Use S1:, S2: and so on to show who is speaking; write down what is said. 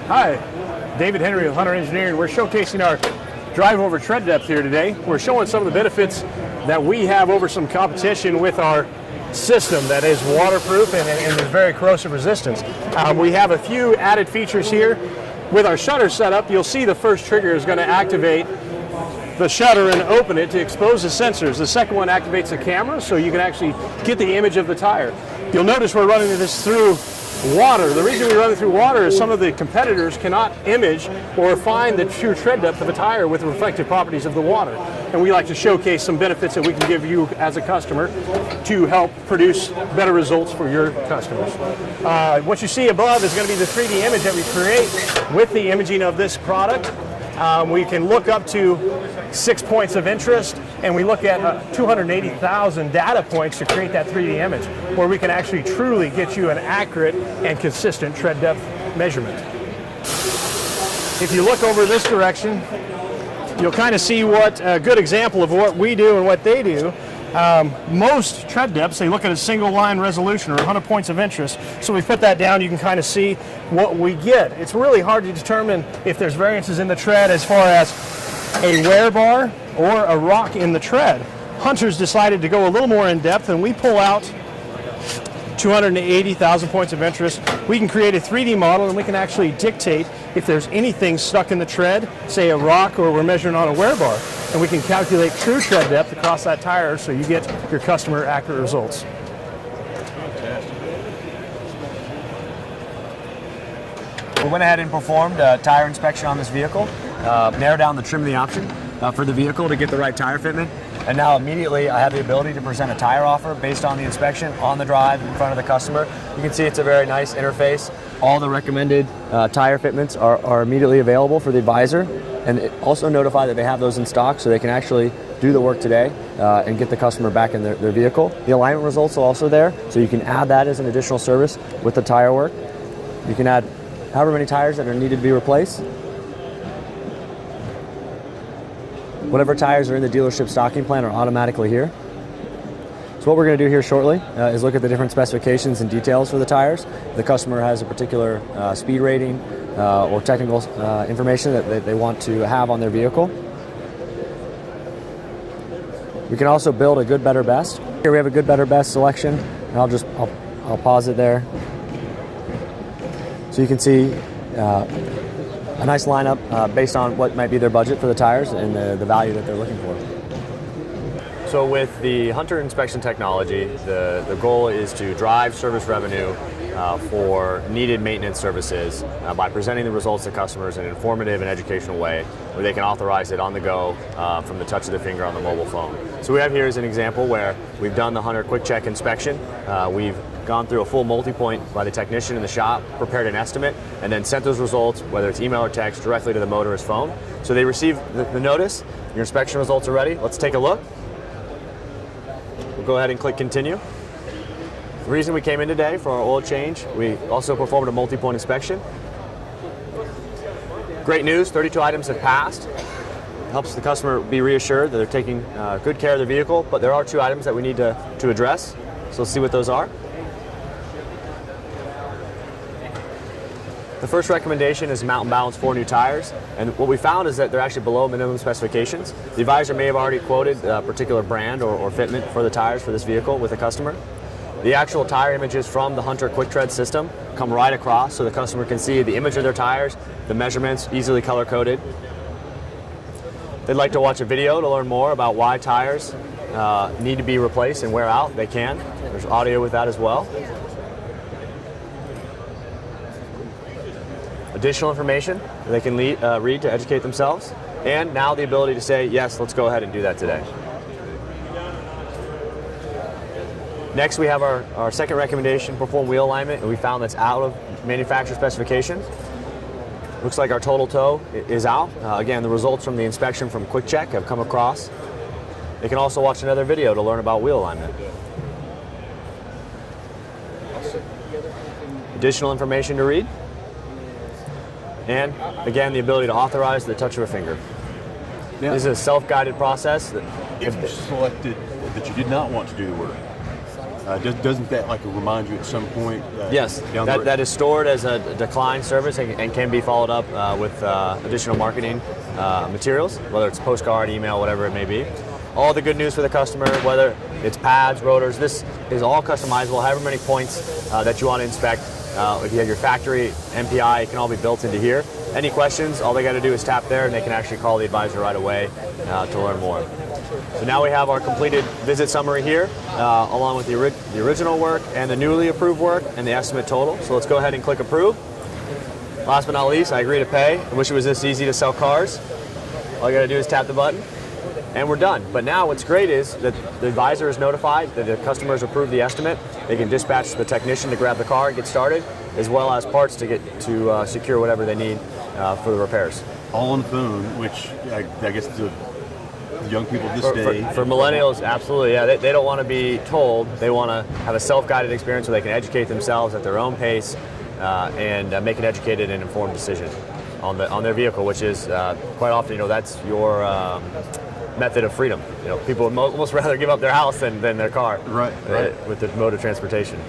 S1: Hi, David Henry with Hunter Engineering. We're showcasing our drive over tread depth here today. We're showing some of the benefits that we have over some competition with our system that is waterproof and is very corrosive resistance. We have a few added features here. With our shutter setup, you'll see the first trigger is going to activate the shutter and open it to expose the sensors. The second one activates the camera so you can actually get the image of the tire. You'll notice we're running this through water. The reason we run it through water is some of the competitors cannot image or find the true tread depth of a tire with the reflective properties of the water. And we like to showcase some benefits that we can give you as a customer to help produce better results for your customers. What you see above is going to be the 3D image that we create with the imaging of this product. We can look up to 6 points of interest, and we look at 280,000 data points to create that 3D image, where we can actually truly get you an accurate and consistent tread depth measurement. If you look over this direction, you'll kind of see what a good example of what we do and what they do. Most tread depths, they look at a single line resolution or 100 points of interest. So we put that down, you can kind of see what we get. It's really hard to determine if there's variances in the tread as far as a wear bar or a rock in the tread. Hunter's decided to go a little more in depth, and we pull out 280,000 points of interest. We can create a 3D model, and we can actually dictate if there's anything stuck in the tread, say a rock, or we're measuring on a wear bar. And we can calculate true tread depth across that tire so you get your customer accurate results.
S2: We went ahead and performed a tire inspection on this vehicle, narrowed down the trim of the option for the vehicle to get the right tire fitment. And now immediately I have the ability to present a tire offer based on the inspection on the drive in front of the customer. You can see it's a very nice interface. All the recommended tire fitments are immediately available for the advisor, and also notify that they have those in stock so they can actually do the work today and get the customer back in their vehicle. The alignment results are also there, so you can add that as an additional service with the tire work. You can add however many tires that are needed to be replaced. Whatever tires are in the dealership stocking plan are automatically here. So what we're going to do here shortly is look at the different specifications and details for the tires. The customer has a particular speed rating or technical information that they want to have on their vehicle. We can also build a good, better, best. Here we have a good, better, best selection, and I'll pause it there. So you can see a nice lineup based on what might be their budget for the tires and the value that they're looking for. So with the Hunter inspection technology, the goal is to drive service revenue for needed maintenance services by presenting the results to customers in an informative and educational way where they can authorize it on the go from the touch of the finger on the mobile phone. So we have here is an example where we've done the Hunter Quick Check inspection. We've gone through a full multi-point by the technician in the shop, prepared an estimate, and then sent those results, whether it's email or text, directly to the motorist's phone. So they receive the notice, your inspection results are ready. Let's take a look. We'll go ahead and click continue. The reason we came in today for our oil change, we also performed a multi-point inspection. Great news, 32 items have passed. Helps the customer be reassured that they're taking good care of their vehicle, but there are 2 items that we need to address. So let's see what those are. The first recommendation is Mountain Balance 4 new tires, and what we found is that they're actually below minimum specifications. The advisor may have already quoted a particular brand or fitment for the tires for this vehicle with the customer. The actual tire images from the Hunter Quick Tread system come right across so the customer can see the image of their tires, the measurements, easily color-coded. If they'd like to watch a video to learn more about why tires need to be replaced and wear out, they can. There's audio with that as well. Additional information they can read to educate themselves, and now the ability to say, yes, let's go ahead and do that today. Next, we have our second recommendation, perform wheel alignment, and we found that's out of manufacturer specification. Looks like our total toe is out. Again, the results from the inspection from Quick Check have come across. They can also watch another video to learn about wheel alignment. Additional information to read. And again, the ability to authorize the touch of a finger.
S3: Now,
S2: this is a self-guided process.
S3: If you selected that you did not want to do the work, Doesn't that like remind you at some point?
S2: Yes,
S3: down the road?
S2: that is stored as a decline service and can be followed up with additional marketing materials, whether it's postcard, email, whatever it may be. All the good news for the customer, whether it's pads, rotors, this is all customizable, however many points that you want to inspect. If you have your factory MPI, it can all be built into here. Any questions, all they got to do is tap there and they can actually call the advisor right away to learn more. So now we have our completed visit summary here, along with the original work and the newly approved work and the estimate total. So let's go ahead and click approve. Last but not least, I agree to pay. I wish it was this easy to sell cars. All you got to do is tap the button and we're done. But now what's great is that the advisor is notified that the customers approved the estimate. They can dispatch the technician to grab the car and get started, as well as parts to get to secure whatever they need for the repairs.
S3: All on the phone, which I guess the young people this day.
S2: For millennials, absolutely, yeah. They don't want to be told. They want to have a self-guided experience where they can educate themselves at their own pace and make an educated and informed decision on their vehicle, which is quite often, that's your method of freedom. People would almost rather give up their house than their car,
S3: Right.
S2: with the mode of transportation.